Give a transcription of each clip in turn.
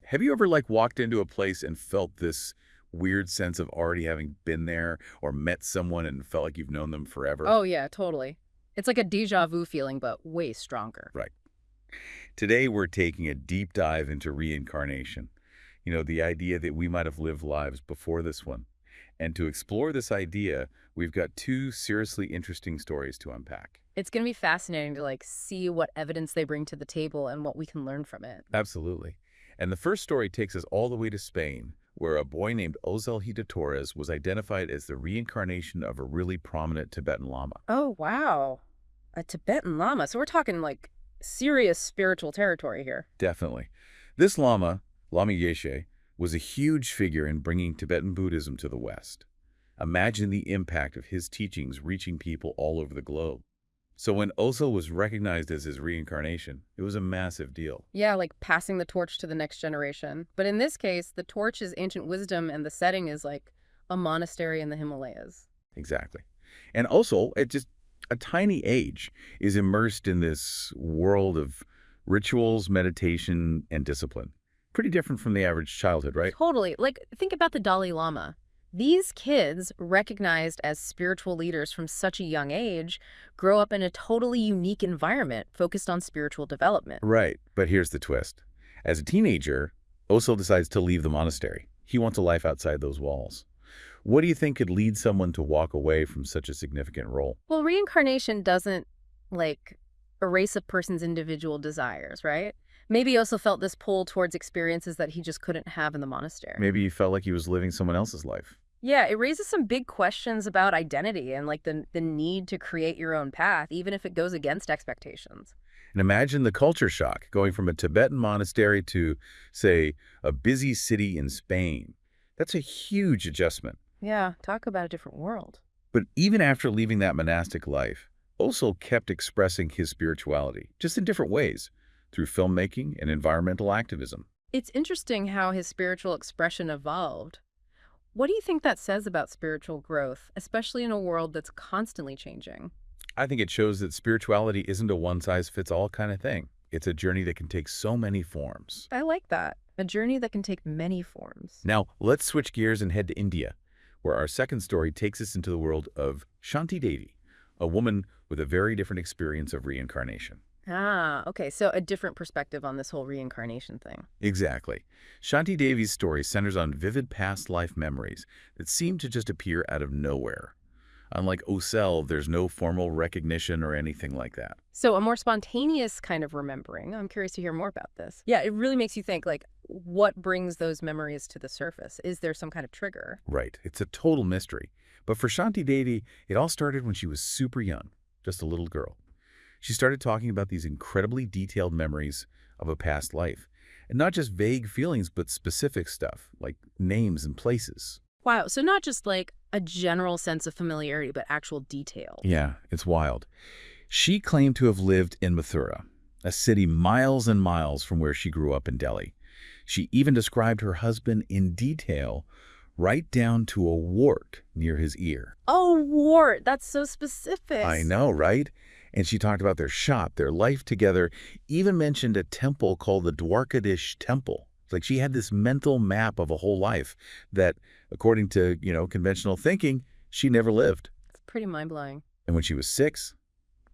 Have you ever walked into a place and felt this weird sense of already having been there or met someone and felt like you've known them forever? Oh, yeah, totally. It's like a déjà vu feeling, but way stronger. Right. Today we're taking a deep dive into reincarnation. The idea that we might have lived lives before this one. And to explore this idea, we've got two seriously interesting stories to unpack. It's going to be fascinating to see what evidence they bring to the table and what we can learn from it. Absolutely. And the first story takes us all the way to Spain, where a boy named Ozel Hida Torres was identified as the reincarnation of a really prominent Tibetan Lama. Oh, wow. A Tibetan Lama. So we're talking serious spiritual territory here. Definitely. This Lama, Lama Yeshe, was a huge figure in bringing Tibetan Buddhism to the West. Imagine the impact of his teachings reaching people all over the globe. So when Ozel was recognized as his reincarnation, it was a massive deal. Yeah, like passing the torch to the next generation. But in this case, the torch is ancient wisdom and the setting is like a monastery in the Himalayas. Exactly. And Ozel, at just a tiny age, is immersed in this world of rituals, meditation, and discipline. Pretty different from the average childhood, right? Totally. Think about the Dalai Lama. These kids, recognized as spiritual leaders from such a young age, grow up in a totally unique environment focused on spiritual development. Right. But here's the twist. As a teenager, Osil decides to leave the monastery. He wants a life outside those walls. What do you think could lead someone to walk away from such a significant role? Well, reincarnation doesn't, erase a person's individual desires, right? Maybe he also felt this pull towards experiences that he just couldn't have in the monastery. Maybe he felt like he was living someone else's life. Yeah, it raises some big questions about identity and the need to create your own path, even if it goes against expectations. And imagine the culture shock going from a Tibetan monastery to, say, a busy city in Spain. That's a huge adjustment. Yeah, talk about a different world. But even after leaving that monastic life, Osil kept expressing his spirituality, just in different ways, through filmmaking and environmental activism. It's interesting how his spiritual expression evolved. What do you think that says about spiritual growth, especially in a world that's constantly changing? I think it shows that spirituality isn't a one-size-fits-all kind of thing. It's a journey that can take so many forms. I like that. A journey that can take many forms. Now, let's switch gears and head to India, where our second story takes us into the world of Shanti Devi, a woman with a very different experience of reincarnation. Ah, okay, so a different perspective on this whole reincarnation thing. Exactly. Shanti Devi's story centers on vivid past life memories that seem to just appear out of nowhere. Unlike Osel, there's no formal recognition or anything like that. So a more spontaneous kind of remembering. I'm curious to hear more about this. Yeah, it really makes you think, what brings those memories to the surface? Is there some kind of trigger? Right. It's a total mystery. But for Shanti Devi, it all started when she was super young, just a little girl. She started talking about these incredibly detailed memories of a past life. And not just vague feelings, but specific stuff, like names and places. Wow, so not just a general sense of familiarity, but actual detail. Yeah, it's wild. She claimed to have lived in Mathura, a city miles and miles from where she grew up in Delhi. She even described her husband in detail, right down to a wart near his ear. Oh, wart. That's so specific. I know, right? And she talked about their shop, their life together, even mentioned a temple called the Dwarkadish Temple. It's like she had this mental map of a whole life that, according to, conventional thinking, she never lived. It's pretty mind-blowing. And when she was 6,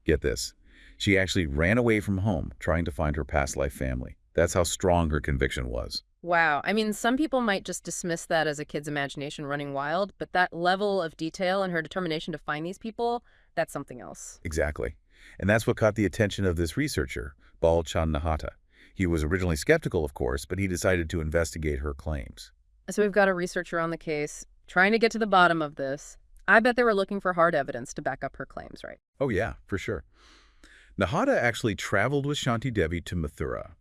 get this, she actually ran away from home trying to find her past life family. That's how strong her conviction was. Wow. I mean, some people might just dismiss that as a kid's imagination running wild, but that level of detail and her determination to find these people, that's something else. Exactly. And that's what caught the attention of this researcher, Bal Chand Nahata. He was originally skeptical, of course, but he decided to investigate her claims. So we've got a researcher on the case trying to get to the bottom of this. I bet they were looking for hard evidence to back up her claims, right? Oh yeah, for sure. Nahata actually traveled with Shanti Devi to Mathura,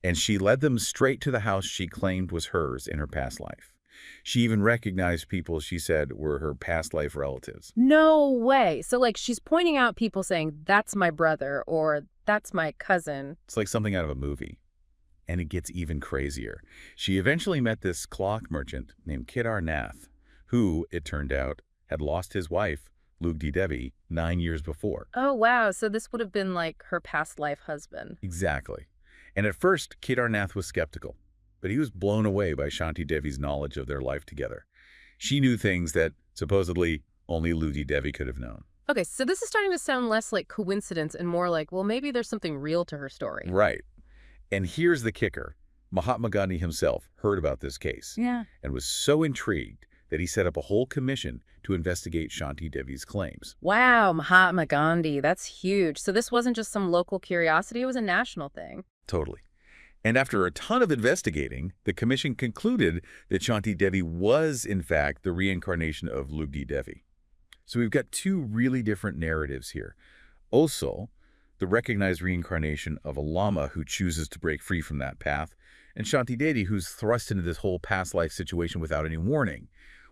and she led them straight to the house she claimed was hers in her past life. She even recognized people she said were her past life relatives. No way. So she's pointing out people saying, that's my brother or that's my cousin. It's like something out of a movie. And it gets even crazier. She eventually met this clock merchant named Kedar Nath, who, it turned out, had lost his wife, Lugdi Devi, 9 years before. Oh, wow. So this would have been her past life husband. Exactly. And at first, Kedar Nath was skeptical. but he was blown away by Shanti Devi's knowledge of their life together. She knew things that, supposedly, only Ludi Devi could have known. Okay, so this is starting to sound less like coincidence and more like, well, maybe there's something real to her story. Right. And here's the kicker. Mahatma Gandhi himself heard about this case Yeah. and was so intrigued that he set up a whole commission to investigate Shanti Devi's claims. Wow, Mahatma Gandhi, that's huge. So this wasn't just some local curiosity, it was a national thing. Totally. And after a ton of investigating, the commission concluded that Shanti Devi was, in fact, the reincarnation of Lugdi Devi. So we've got two really different narratives here. Osul, the recognized reincarnation of a lama who chooses to break free from that path, and Shanti Devi, who's thrust into this whole past life situation without any warning.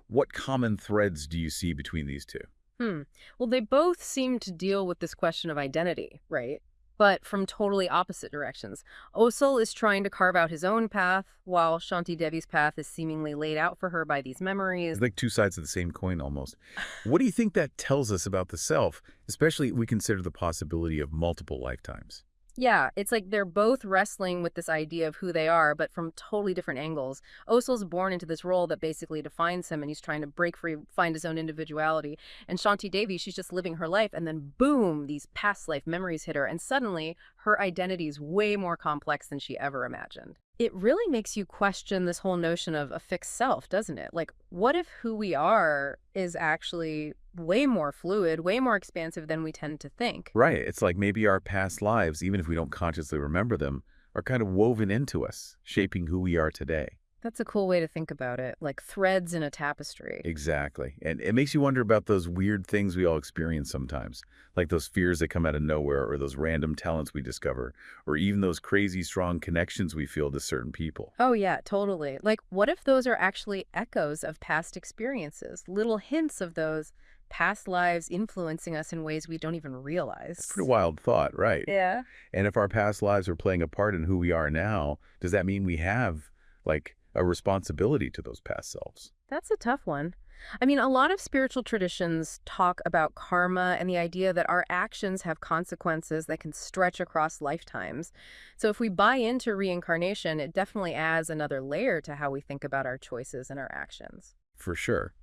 What common threads do you see between these two? Well, they both seem to deal with this question of identity, right? But from totally opposite directions. Osul is trying to carve out his own path, while Shanti Devi's path is seemingly laid out for her by these memories. It's like two sides of the same coin almost. What do you think that tells us about the self, especially if we consider the possibility of multiple lifetimes? Yeah, it's like they're both wrestling with this idea of who they are, but from totally different angles. Osul's born into this role that basically defines him, and he's trying to break free, find his own individuality. And Shanti Devi, she's just living her life, and then boom, these past life memories hit her, and suddenly her identity is way more complex than she ever imagined. It really makes you question this whole notion of a fixed self, doesn't it? Like, what if who we are is actually way more fluid, way more expansive than we tend to think? Right. It's like maybe our past lives, even if we don't consciously remember them, are kind of woven into us, shaping who we are today. That's a cool way to think about it, like threads in a tapestry. Exactly. And it makes you wonder about those weird things we all experience sometimes, like those fears that come out of nowhere, or those random talents we discover, or even those crazy strong connections we feel to certain people. Oh, yeah, totally. Like, what if those are actually echoes of past experiences, little hints of those past lives influencing us in ways we don't even realize? It's a pretty wild thought, right? Yeah. And if our past lives are playing a part in who we are now, does that mean we have, like, a responsibility to those past selves? That's a tough one. I mean, a lot of spiritual traditions talk about karma and the idea that our actions have consequences that can stretch across lifetimes. So if we buy into reincarnation, it definitely adds another layer to how we think about our choices and our actions. For sure.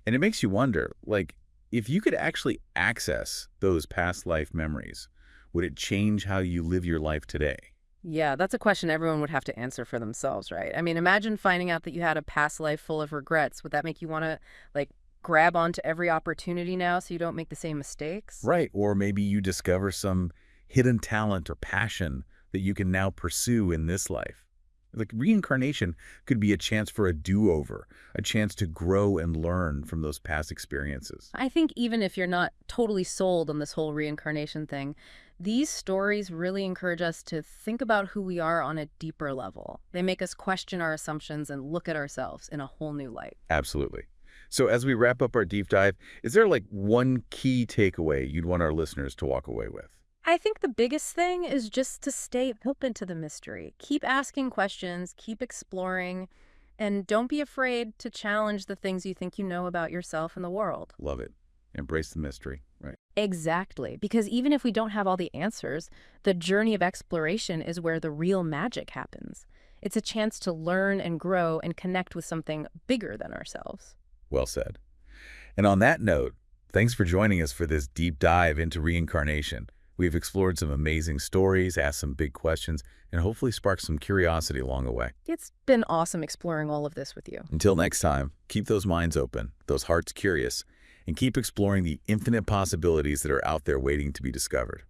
And it makes you wonder, like, if you could actually access those past life memories, would it change how you live your life today? Yeah, that's a question everyone would have to answer for themselves, right? I mean, imagine finding out that you had a past life full of regrets. Would that make you want to, like, grab onto every opportunity now so you don't make the same mistakes? Right. Or maybe you discover some hidden talent or passion that you can now pursue in this life. Like, reincarnation could be a chance for a do-over, a chance to grow and learn from those past experiences. I think even if you're not totally sold on this whole reincarnation thing, these stories really encourage us to think about who we are on a deeper level. They make us question our assumptions and look at ourselves in a whole new light. Absolutely. So as we wrap up our deep dive, is there like one key takeaway you'd want our listeners to walk away with? I think the biggest thing is just to stay open to the mystery. Keep asking questions, keep exploring, and don't be afraid to challenge the things you think you know about yourself and the world. Love it. Embrace the mystery, right? Exactly, because even if we don't have all the answers, the journey of exploration is where the real magic happens. It's a chance to learn and grow and connect with something bigger than ourselves. Well said. And on that note, thanks for joining us for this deep dive into reincarnation. We've explored some amazing stories, asked some big questions, and hopefully sparked some curiosity along the way. It's been awesome exploring all of this with you. Until next time, keep those minds open, those hearts curious, and keep exploring the infinite possibilities that are out there waiting to be discovered.